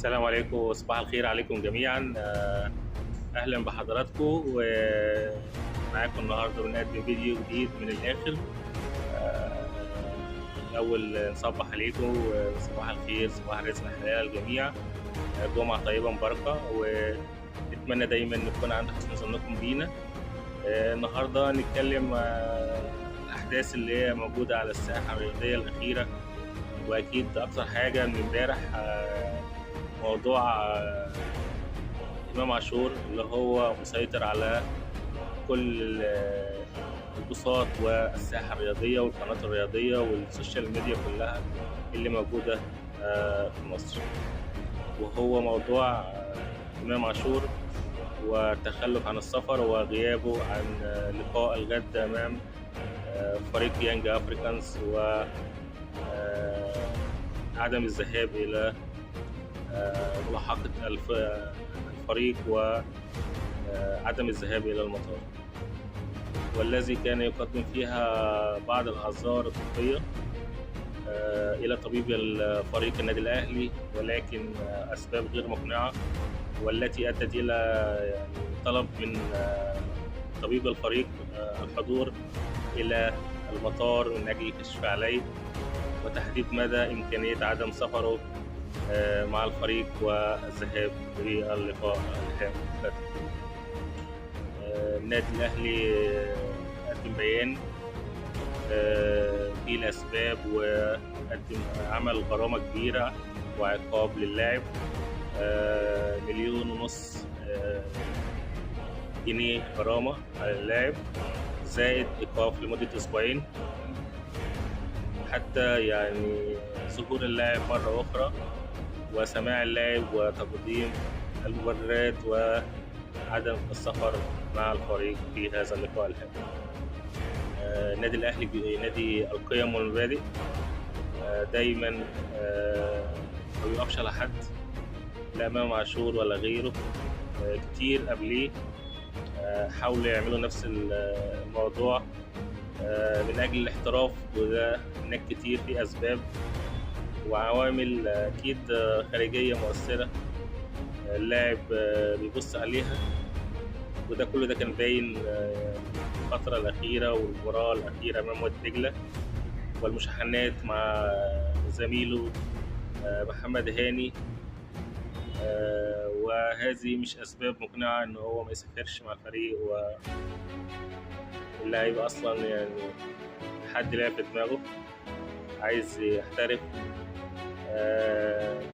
السلام عليكم وصباح الخير عليكم جميعا. اهلا بحضراتكم ومعاكم النهارده بنقدم فيديو جديد من الاخر. آه، الاول نصبح عليكم وصباح الخير، صباح الرزق الحلال الجميع. جمعه طيبه مباركه، ونتمنى دايما نكون عند حسن ظنكم بينا. النهارده نتكلم الاحداث اللي هي موجوده على الساحه الرياضيه الاخيره، واكيد اكثر حاجه من امبارح موضوع إمام عاشور اللي هو مسيطر على كل البساط والساحة الرياضية والقناة الرياضية والسوشيال ميديا كلها اللي موجودة في مصر، وهو موضوع إمام عاشور والتخلف عن السفر وغيابه عن لقاء الغد أمام فريق يانج أفريكانز، وعدم الذهاب إلى ملاحقة الفريق وعدم الذهاب إلى المطار، والذي كان يقدم فيها بعض الأعذار الطبية إلى طبيب الفريق النادي الأهلي، ولكن أسباب غير مقنعة، والتي أدت إلى طلب من طبيب الفريق الحضور إلى المطار من أجل الكشف عليه وتحديد مدى إمكانية عدم سفره مع الفريق والذهاب للقاء الهام. النادي الأهلي قدم بيان فيه الأسباب، وقدم عمل غرامة كبيرة وعقاب للاعب 1.5 مليون جنيه غرامة على اللاعب، زائد إيقاف لمدة أسبوعين حتى ظهور اللاعب مرة أخرى وسماع اللاعب وتقديم المبررات وعدم السفر مع الفريق في هذا اللقاء الهام. النادي الأهلي نادي القيم والمبادئ، دايما ما بيقفش على حد، لا إمام عاشور ولا غيره. كتير قبليه حاولوا يعملوا نفس الموضوع من أجل الاحتراف، وده هناك كتير في أسباب وعوامل أكيد خارجية مؤثرة اللاعب بيبص عليها، وده كله ده كان باين الفترة الأخيرة والمباراة الأخيرة أمام وادي دجلة، والمشاحنات مع زميله محمد هاني، وهذه مش أسباب مقنعة إن هو ما يسافرش مع الفريق، واللاعب أصلا حد لعب في دماغه عايز يحترف.